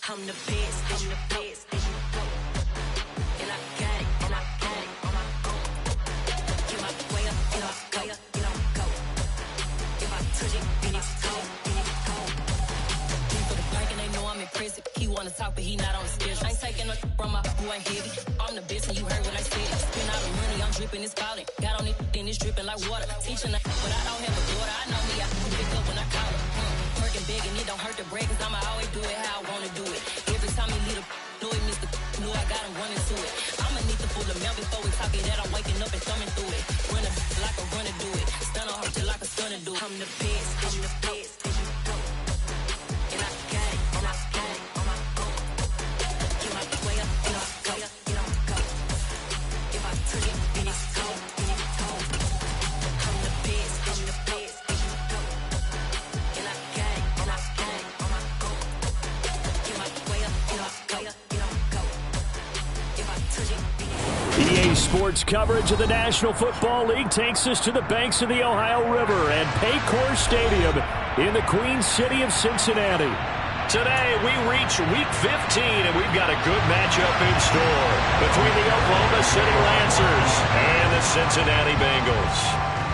I'm the best, I'm the best, and I got it, and I got it on my own. Get my way up, get my way up, get on go. If I touch it, then it's cold, then it's cold. He for the bank and they know I'm in prison. He wanna talk, but he not on the schedule. I ain't taking no from my who ain't heavy. I'm the best, and you heard what I said. Spend all the money, I'm dripping, it's falling. Got on it, then it's dripping like water. Teaching, but I don't have a daughter. I know me, I can pick up when I call her. Working big and it don't hurt to break, cause I'ma always do it how I wanna do it. Every time he lead a know it, Mr. Know I got him running to it. I'ma need the full of milk before we talk it that I'm waking up and thumbing through it. Run like a runner do it. Stun on her till like a stunner do it. I'm the best, I'm the best, and I got it, and I got it on my own. Get my way up, and I go, get on go. If I touch it, then it's cold, then it's cold. I'm the best, I'm the best, and I got it, and I got it on my own. Get my way up, and I go, get on go. If I touch it, then it's EA Sports coverage of the National Football League takes us to the banks of the Ohio River and Paycor Stadium in the Queen City of Cincinnati. Today, we reach Week 15, and we've got a good matchup in store between the Oklahoma City Lancers and the Cincinnati Bengals.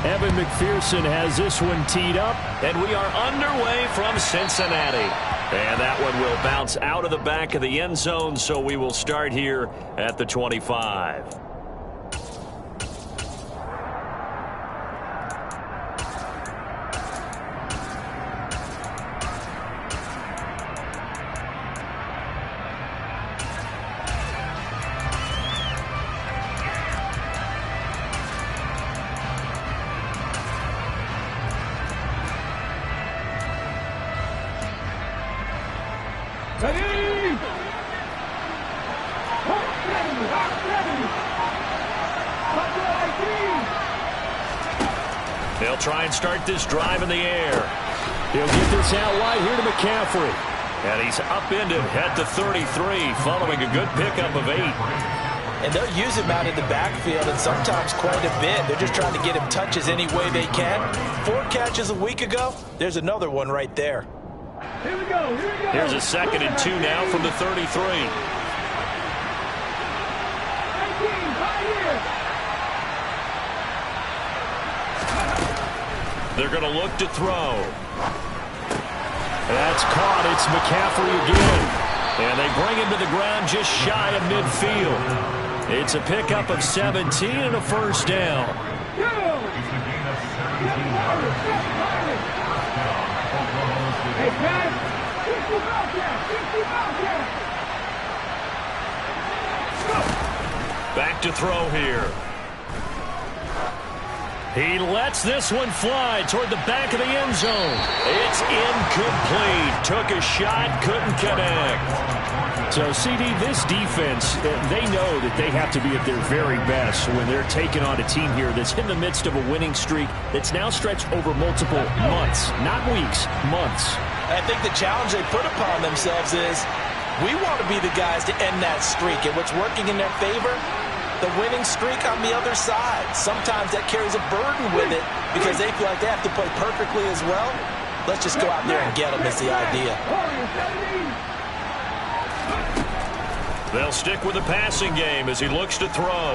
Evan McPherson has this one teed up, and we are underway from Cincinnati. And that one will bounce out of the back of the end zone, so we will start here at the 25. They'll try and start this drive in the air. He'll get this out wide here to McCaffrey. And he's upended at the 33 following a good pickup of 8. And they'll use him out in the backfield, and sometimes quite a bit. They're just trying to get him touches any way they can. 4 catches a week ago. There's another one right there. Here we go, here we go. Here's a 2nd and 2 now from the 33. 19, right here. They're going to look to throw. That's caught. It's McCaffrey again. And they bring him to the ground just shy of midfield. It's a pickup of 17 and a first down. Hey, Pat, 50 Back to throw here. He lets this one fly toward the back of the end zone. It's incomplete. Took a shot, couldn't connect. So, CD, this defense, they know that they have to be at their very best when they're taking on a team here that's in the midst of a winning streak that's now stretched over multiple months, not weeks, months. I think the challenge they put upon themselves is we want to be the guys to end that streak, and what's working in their favor, the winning streak on the other side. Sometimes that carries a burden with it because they feel like they have to play perfectly as well. Let's just go out there and get them is the idea. They'll stick with the passing game as he looks to throw.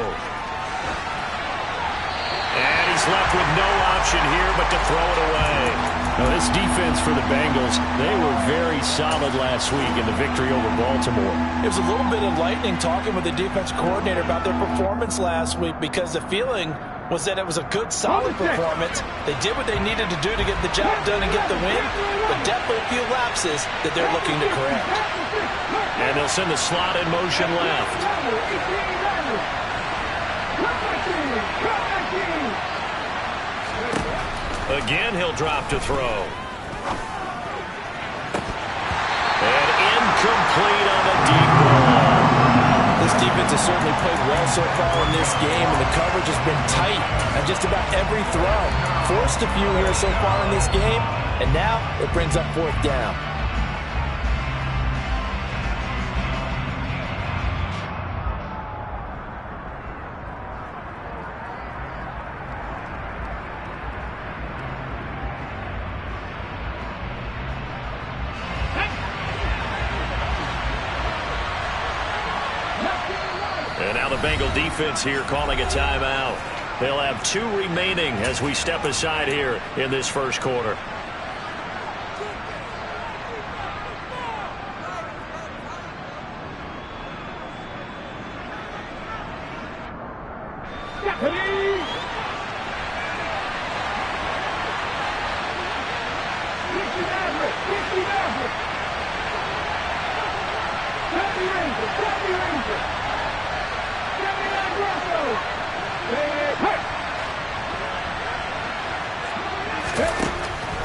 And he's left with no option here but to throw it away. Now, this defense for the Bengals, they were very solid last week in the victory over Baltimore. It was a little bit enlightening talking with the defense coordinator about their performance last week because the feeling was that it was a good, solid performance. They did what they needed to do to get the job done and get the win, but definitely a few lapses that they're looking to correct. And they'll send the slot in motion left. Again, he'll drop to throw. And incomplete on the deep ball. This defense has certainly played well so far in this game, and the coverage has been tight on just about every throw. Forced a few here so far in this game, and now it brings up 4th down. And now the Bengal defense here calling a timeout. They'll have 2 remaining as we step aside here in this first quarter.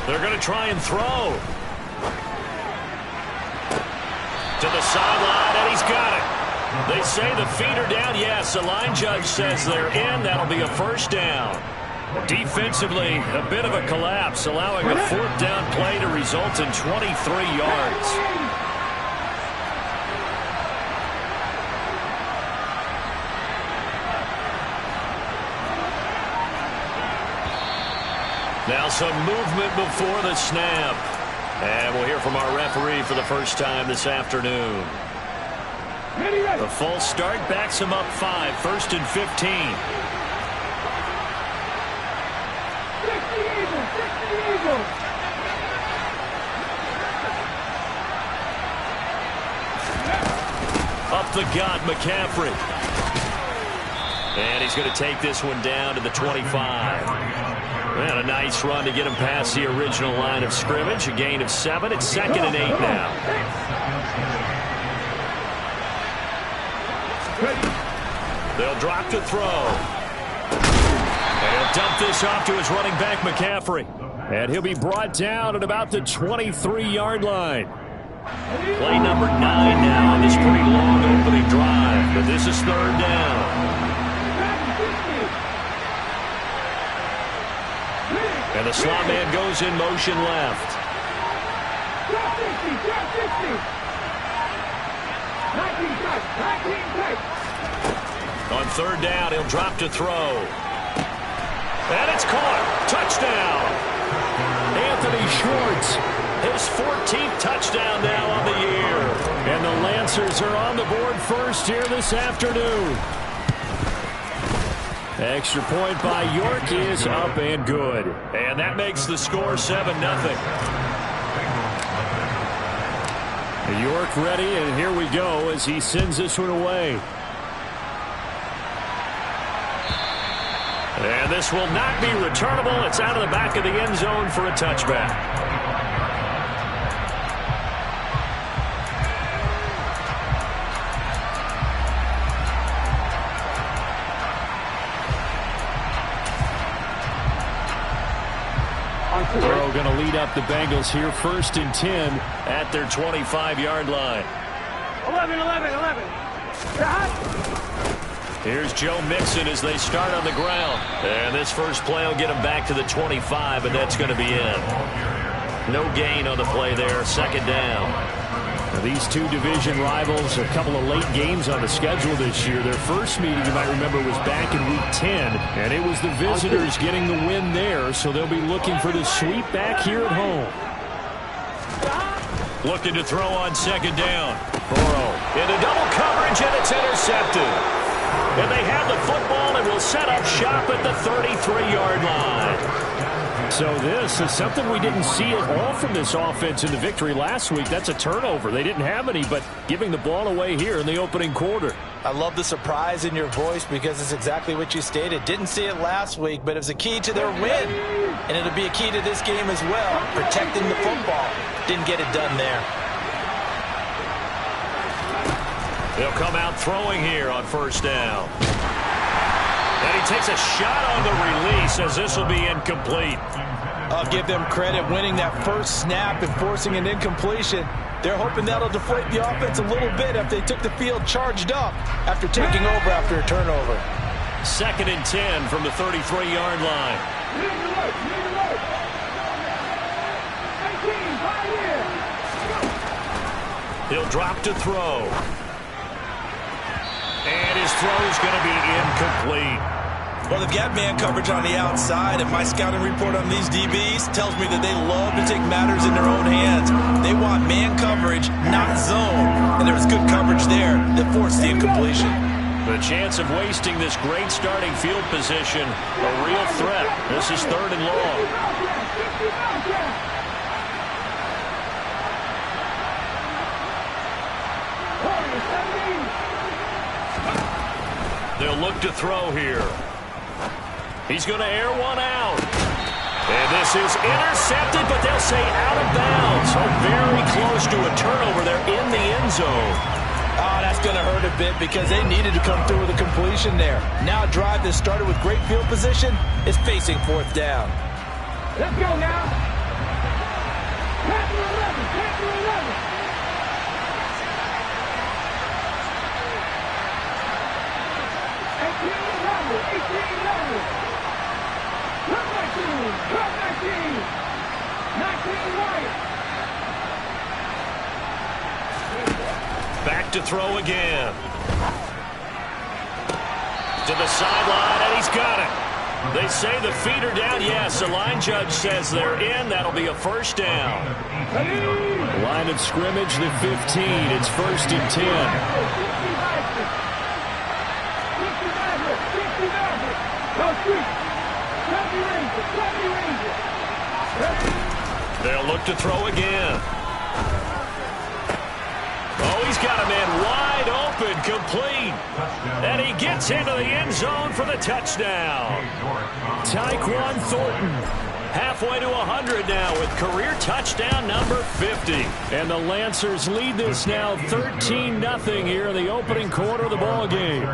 They're going to try and throw. To the sideline, and he's got it. They say the feet are down. Yes, the line judge says they're in. That'll be a first down. Defensively, a bit of a collapse, allowing a 4th down play to result in 23 yards. Now some movement before the snap. And we'll hear from our referee for the first time this afternoon. The false start backs him up 5, 1st and 15. Up the gut, McCaffrey. And he's going to take this one down to the 25. And a nice run to get him past the original line of scrimmage. A gain of 7. It's 2nd and 8 now. They'll drop to throw. And he'll dump this off to his running back, McCaffrey. And he'll be brought down at about the 23-yard line. Play number 9 now on this pretty long opening drive. But this is 3rd down. And the slot man goes in motion left. On 3rd down, he'll drop to throw. And it's caught. Touchdown. Anthony Schwartz, his 14th touchdown now on the year. And the Lancers are on the board first here this afternoon. Extra point by York is up and good. And that makes the score 7-0. York ready, and here we go as he sends this one away. And this will not be returnable. It's out of the back of the end zone for a touchback. Burrow going to lead up the Bengals here, 1st and 10 at their 25-yard line. 11. Here's Joe Mixon as they start on the ground. And this first play will get him back to the 25, and that's going to be in. No gain on the play there, 2nd down. Now these 2 division rivals, a couple of late games on the schedule this year. Their first meeting, you might remember, was back in Week 10, and it was the visitors getting the win there, so they'll be looking for the sweep back here at home. Looking to throw on 2nd down. Burrow into double coverage, and it's intercepted. And they have the football and will set up shop at the 33-yard line. So this is something we didn't see at all from this offense in the victory last week. That's a turnover. They didn't have any, but giving the ball away here in the opening quarter. I love the surprise in your voice because it's exactly what you stated. Didn't see it last week, but it was a key to their win. And it'll be a key to this game as well, protecting the football. Didn't get it done there. They'll come out throwing here on 1st down. And he takes a shot on the release as this will be incomplete. I'll give them credit winning that first snap and forcing an incompletion. They're hoping that'll deflate the offense a little bit if they took the field charged up after taking over after a turnover. 2nd and 10 from the 33-yard line. He'll drop to throw. And his throw is going to be incomplete. Well, they've got man coverage on the outside, and my scouting report on these DBs tells me that they love to take matters in their own hands. They want man coverage, not zone, and there was good coverage there that forced the incompletion. The chance of wasting this great starting field position, a real threat. This is 3rd and long. They'll look to throw here. He's going to air one out. And this is intercepted, but they'll say out of bounds. So very close to a turnover there in the end zone. Oh, that's going to hurt a bit because they needed to come through with a completion there. Now a drive that started with great field position is facing 4th down. Let's go now. Pass to 11. Pass to 11. Back to throw again. To the sideline, and he's got it. They say the feet are down. Yes, the line judge says they're in. That'll be a 1st down. Line of scrimmage, the 15. It's 1st and 10. They'll look to throw again. Oh, he's got a man wide open, complete. And he gets into the end zone for the touchdown. Tyquan Thornton, halfway to 100 now with career touchdown number 50. And the Lancers lead this now 13-0 here in the opening quarter of the ball game.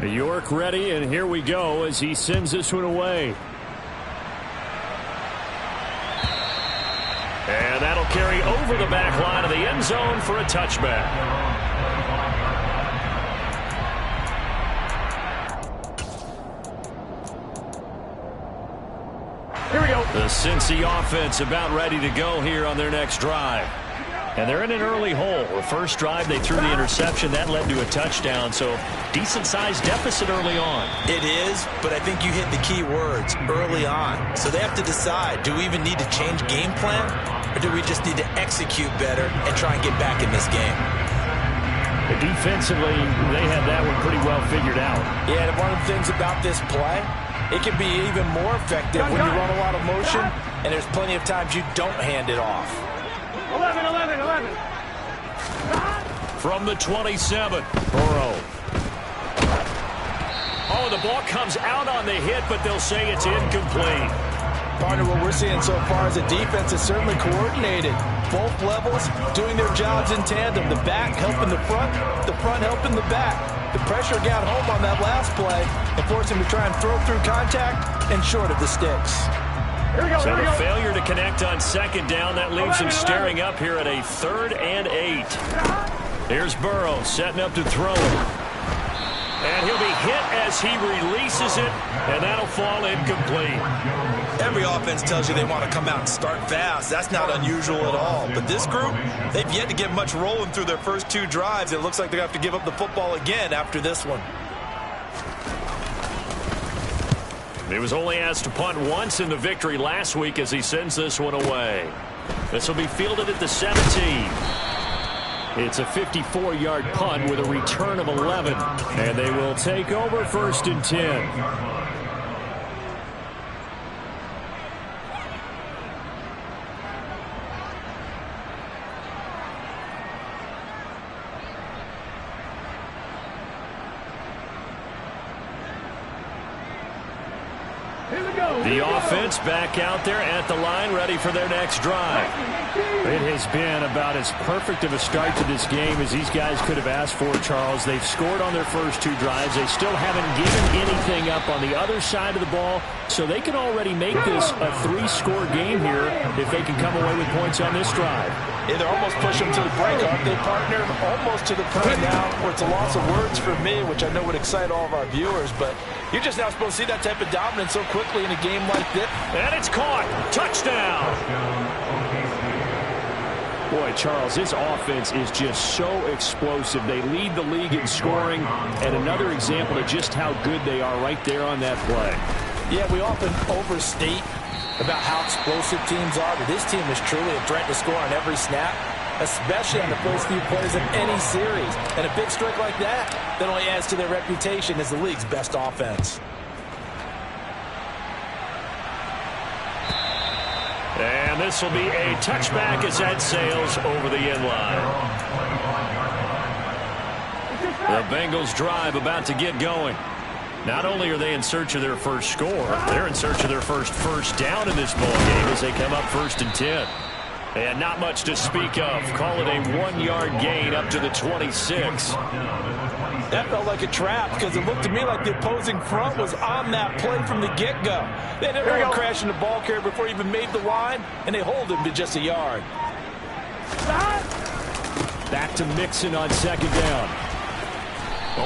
York ready, and here we go as he sends this one away. And that'll carry over the back line of the end zone for a touchback. Here we go. The Cincy offense about ready to go here on their next drive. And they're in an early hole. The first drive, they threw the interception. That led to a touchdown, so decent-sized deficit early on. It is, but I think you hit the key words, early on. So they have to decide, do we even need to change game plan, or do we just need to execute better and try and get back in this game? Defensively, they had that one pretty well figured out. Yeah, and one of the things about this play, it can be even more effective when you run a lot of motion, and there's plenty of times you don't hand it off. 11, 11, 11. From the 27, Burrow. Oh, the ball comes out on the hit, but they'll say it's incomplete. Partner, what we're seeing so far is the defense is certainly coordinated. Both levels doing their jobs in tandem. The back helping the front helping the back. The pressure got home on that last play and forced him to try and throw through contact and short of the sticks. So the failure to connect on 2nd down, that leaves him staring up here at a 3rd and 8. Here's Burrow setting up to throw it. And he'll be hit as he releases it, and that'll fall incomplete. Every offense tells you they want to come out and start fast. That's not unusual at all. But this group, they've yet to get much rolling through their first 2 drives. It looks like they're going to have to give up the football again after this one. He was only asked to punt once in the victory last week as he sends this one away. This will be fielded at the 17. It's a 54-yard punt with a return of 11. And they will take over 1st and 10. The offense back out there at the line, ready for their next drive. It has been about as perfect of a start to this game as these guys could have asked for, Charles. They've scored on their first 2 drives. They still haven't given anything up on the other side of the ball, so they can already make this a 3-score game here if they can come away with points on this drive. Yeah, they're almost pushing them to the break, aren't they, partner? Almost to the point now where it's a loss of words for me, which I know would excite all of our viewers, but you're just now supposed to see that type of dominance so quickly in a game like this. And it's caught. Touchdown. Boy, Charles, this offense is just so explosive. They lead the league in scoring, and another example of just how good they are right there on that play. Yeah, we often overstate about how explosive teams are, but this team is truly a threat to score on every snap, especially on the first few plays of any series. And a big streak like that only adds to their reputation as the league's best offense. And this will be a touchback as that sails over the end line. The Bengals drive about to get going. Not only are they in search of their first score, they're in search of their first down in this ball game as they come up 1st and 10. And not much to speak of. Call it a 1-yard gain up to the 26. That felt like a trap because it looked to me like the opposing front was on that play from the get-go. They didn't want to crash in the ball carrier before he even made the line, and they hold him to just a yard. Back to Mixon on 2nd down.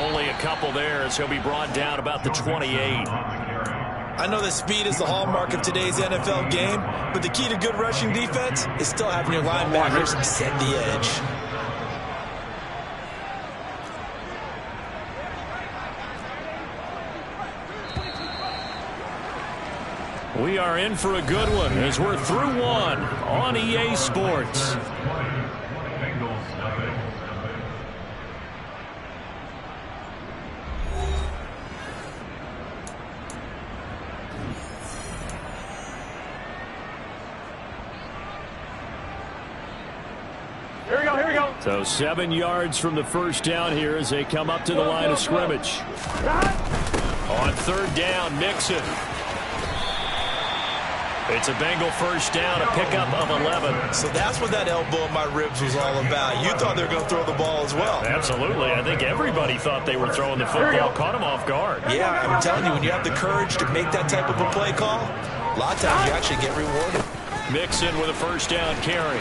Only a couple there as he'll be brought down about the 28. I know that speed is the hallmark of today's NFL game, but the key to good rushing defense is still having your linebackers set the edge. We are in for a good one as we're through one on EA Sports. Here we go. So 7 yards from the first down here as they come up to the line of scrimmage. On 3rd down, Mixon. It's a Bengal first down, a pickup of 11. So that's what that elbow in my ribs was all about. You thought they were going to throw the ball as well. Absolutely. I think everybody thought they were throwing the football. Caught him off guard. Yeah, I'm telling you, when you have the courage to make that type of a play call, a lot of times you actually get rewarded. Mixon with a first down carry.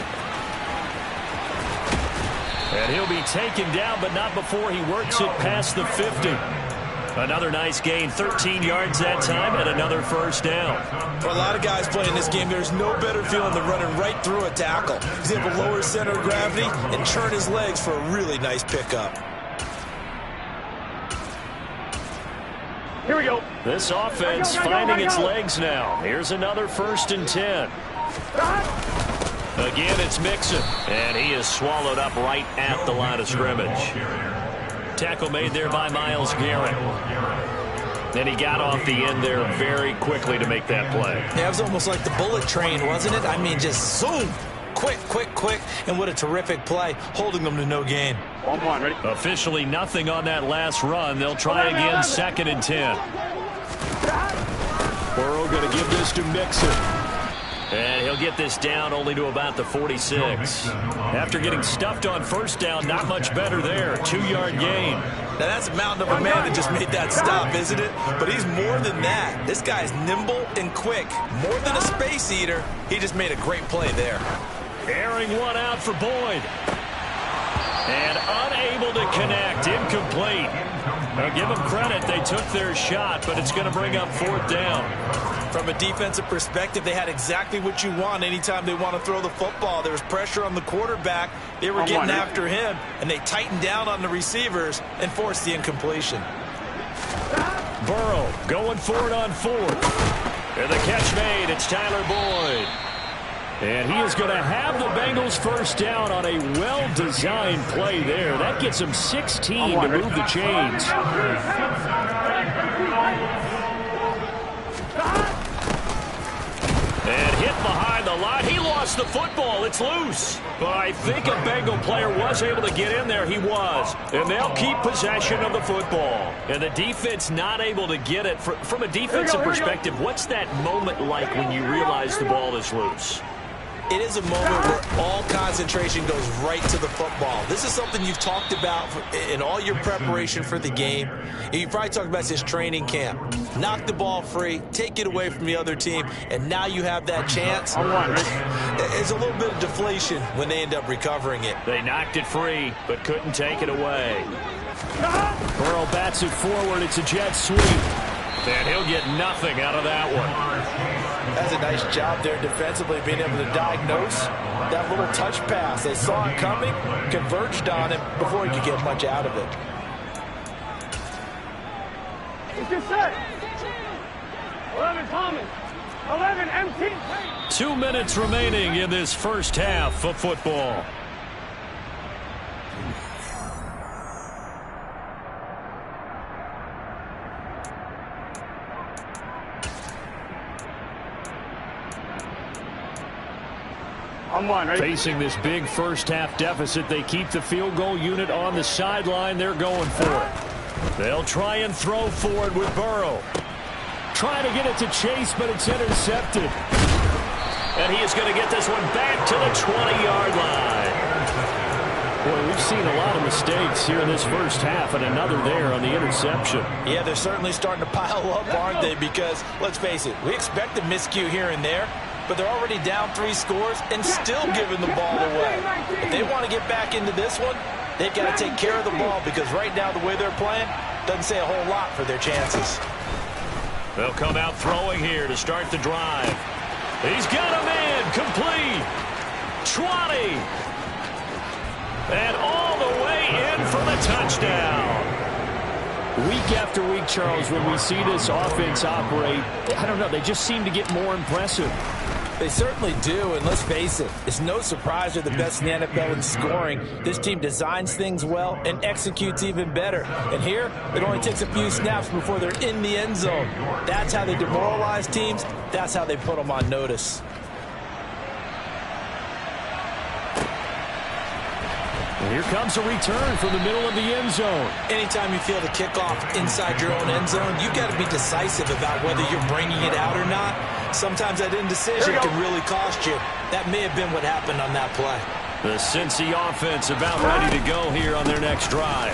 And he'll be taken down, but not before he works it past the 50. Another nice gain, 13 yards that time, and another first down. For a lot of guys playing this game, there's no better feeling than running right through a tackle. He's able to lower center of gravity and turn his legs for a really nice pickup. Here we go. This offense finding its legs now. Here's another 1st and 10. Again, it's Mixon, and he is swallowed up right at the line of scrimmage. Tackle made there by Myles Garrett. Then he got off the end there very quickly to make that play. Yeah, it was almost like the bullet train, wasn't it? I mean, just zoom. Quick, and what a terrific play, holding them to no gain. 1-1, ready? Officially nothing on that last run. They'll try again, 2nd and 10. Burrow going to give this to Mixon. And he'll get this down only to about the 46. After getting stuffed on first down, not much better there. 2-yard gain. Now that's a mountain of a man that just made that stop, isn't it? But he's more than that. This guy's nimble and quick. More than a space eater, he just made a great play there. Airing one out for Boyd. And unable to connect. Incomplete. Now give them credit. They took their shot, but it's going to bring up 4th down. From a defensive perspective, they had exactly what you want anytime they want to throw the football. There was pressure on the quarterback. They were getting after him, and they tightened down on the receivers and forced the incompletion. Burrow going for it on 4th. And the catch made. It's Tyler Boyd. And he is going to have the Bengals first down on a well-designed play there. That gets him 16 to move the chains. And hit behind the line. He lost the football. It's loose. But I think a Bengal player was able to get in there. He was. And they'll keep possession of the football. And the defense not able to get it. From a defensive perspective, what's that moment like when you realize the ball is loose? It is a moment where all concentration goes right to the football. This is something you've talked about in all your preparation for the game. And you probably talked about this training camp. Knock the ball free, take it away from the other team, and now you have that chance. It's a little bit of deflation when they end up recovering it. They knocked it free, but couldn't take it away. Burrow bats it forward. It's a jet sweep. And he'll get nothing out of that one. That's a nice job there defensively, being able to diagnose that little touch pass. They saw it coming, converged on him before he could get much out of it. It's your set. 11 Thomas. 11 MT. 2 minutes remaining in this first half of football. On one, right? Facing this big first half deficit, they keep the field goal unit on the sideline. They're going for it. They'll try and throw forward with Burrow. Trying to get it to Chase, but it's intercepted. And he is going to get this one back to the 20-yard line. Boy, we've seen a lot of mistakes here in this first half, and another there on the interception. Yeah, they're certainly starting to pile up, aren't they? Because, let's face it, we expect a miscue here and there, but they're already down 3 scores and still giving the ball away. If they want to get back into this one, they've got to take care of the ball, because right now the way they're playing doesn't say a whole lot for their chances. They'll come out throwing here to start the drive. He's got him in, complete. 20. And all the way in for the touchdown. Week after week, Charles, when we see this offense operate, I don't know, they just seem to get more impressive. They certainly do, and let's face it, it's no surprise they're the best in the NFL in scoring. This team designs things well and executes even better. And here, it only takes a few snaps before they're in the end zone. That's how they demoralize teams. That's how they put them on notice. And here comes a return from the middle of the end zone. Anytime you feel the kickoff inside your own end zone, you've got to be decisive about whether you're bringing it out or not. Sometimes that indecision can really cost you. That may have been what happened on that play. The Cincy offense about ready to go here on their next drive.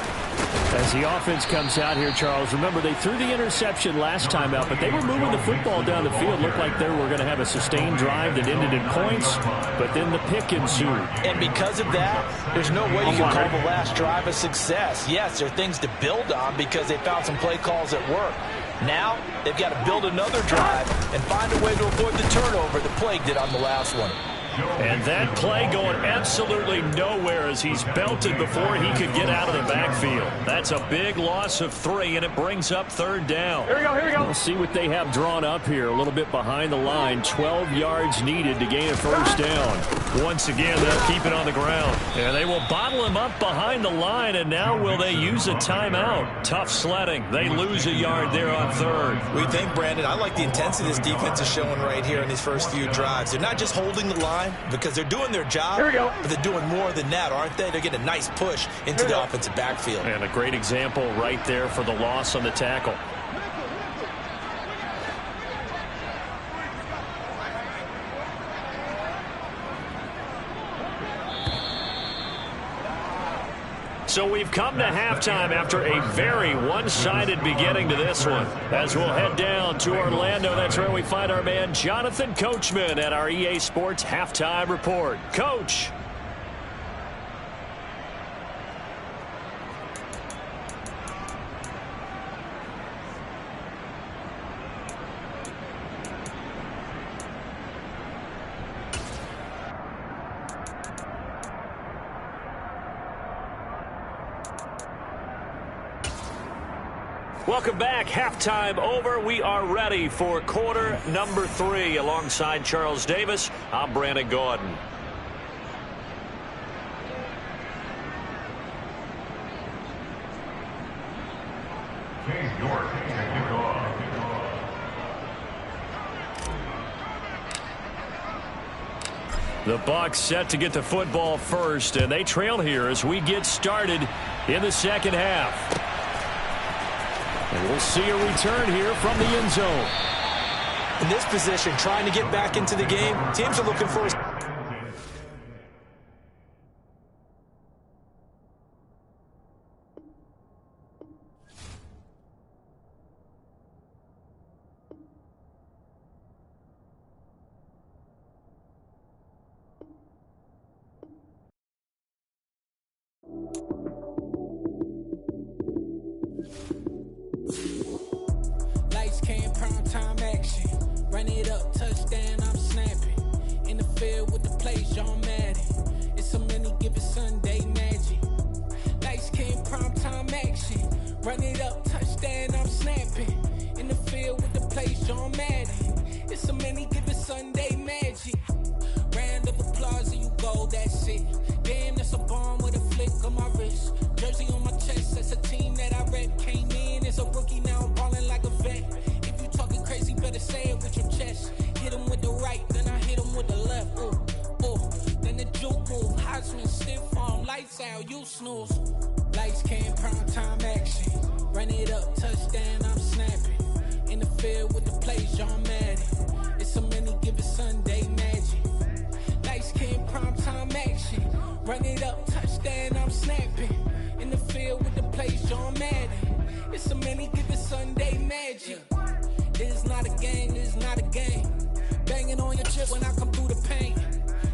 As the offense comes out here, Charles, remember they threw the interception last time out, but they were moving the football down the field. Looked like they were going to have a sustained drive that ended in points, but then the pick ensued. And because of that, there's no way you can call the last drive a success. Yes, there are things to build on because they found some play calls that work. Now, they've got to build another drive and find a way to avoid the turnover that plagued it on the last one. And that play going absolutely nowhere as he's belted before he could get out of the backfield. That's a big loss of 3, and it brings up 3rd down. Here we go, here we go. We'll see what they have drawn up here. A little bit behind the line. 12 yards needed to gain a first down. Once again, they'll keep it on the ground. And they will bottle him up behind the line, and now will they use a timeout? Tough sledding. They lose a yard there on 3rd. We think, Brandon, I like the intensity this defense is showing right here in these first few drives. They're not just holding the line, because they're doing their job, but they're doing more than that, aren't they? They're getting a nice push into the offensive backfield. And a great example right there for the loss on the tackle. So we've come to halftime after a very one-sided beginning to this one. As we'll head down to Orlando, that's where we find our man Jonathan Coachman at our EA Sports Halftime Report. Coach. Welcome back. Halftime over. We are ready for quarter number 3. Alongside Charles Davis, I'm Brandon Gordon. The Bucs set to get the football first, and they trail here as we get started in the second half. And we'll see a return here from the end zone. In this position, trying to get back into the game, teams are looking for a touchdown, I'm snapping. In the field with the plays, John Madden. It's so many given Sunday magic. Lights came primetime action. Run it up, touchdown, I'm snapping. In the field with the plays, John Madden. It's so many given Sunday magic. Round of applause and you go, that's it. Damn, that's a bomb with a flick on my wrist. Jersey on my chest, that's a team that I rep. Came in as a rookie, now I'm ballin' like a vet. If you talking crazy, better say it with your chest. Hit him with the right, then I hit him with the left. Ooh, ooh, then the juke move. Heisman, stiff arm, lights out, you snooze. Lights came, prime time action. Run it up, touchdown, I'm snapping. In the field with the plays, John Madden. It's so many given Sunday magic. Lights came, prime time action. Run it up, touchdown, I'm snapping. In the field with the plays, John Madden. It's so many given Sunday magic. This is not a game, this is not a game. Banging on your chip when I come through the pain.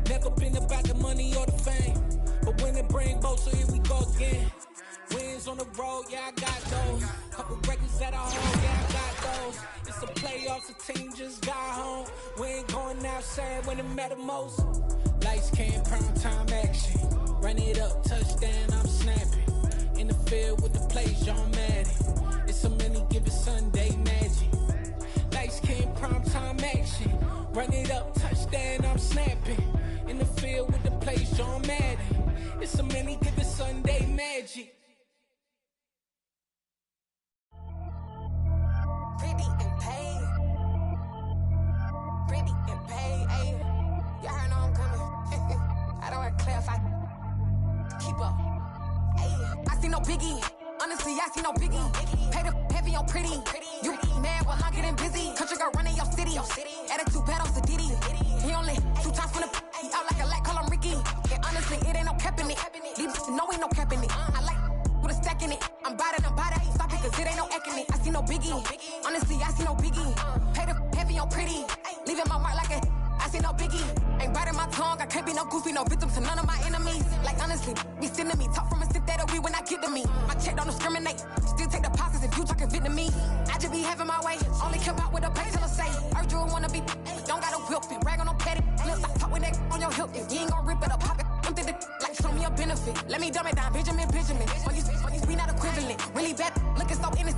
Never been about the money or the fame. But when it bring both, so here we go again. Wins on the road, yeah, I got those. Couple records at home, yeah, I got those. It's the playoffs, the team just got home. We ain't going outside when it matter most. Lights came, prime time action. Run it up, touchdown, I'm snapping. In the field with the plays, John Madden. It's so many given Sunday magic. Lights came, prime time action. Run it up, touchdown, I'm snapping. In the field with the plays, John Madden. It's so many given Sunday magic. Pretty and paid. Pretty and paid, ayy. Y'all heard know I'm coming. I don't want to clarify. Keep up. Ayy. I see no biggie. Honestly, I see no biggie. Pay the heavy on pretty. You mad while I'm getting busy. Country girl running your city. Attitude bad on Sadiddy. He only 2 times from the he out like a light, call him Ricky. And honestly, it ain't no cap in it. Leave no ain't no cap in it. I like with a stack in it. I'm bad. Stop it, cause it ain't no acting it. I see no biggie. Honestly, I see no biggie. Pay the heavy on pretty. Leaving my mark like a I see no biggie. Ain't biting my tongue. I can't be no goofy, no victim to none of my enemies. Like honestly, be sending me talk from a sip that we when I get to me. My check don't discriminate. Still take deposits if you talking Vietnamese. I just be having my way. Only come out with a pay till I say. Urge you wanna be. Don't gotta whip it. Brag on no petty. Flips. I talk with that on your hip. If you ain't gon' rip it up, pop it. Empty the like show me a benefit. Let me dumb it down. Benjamin. When you we not equivalent. Really bad. Looking so innocent.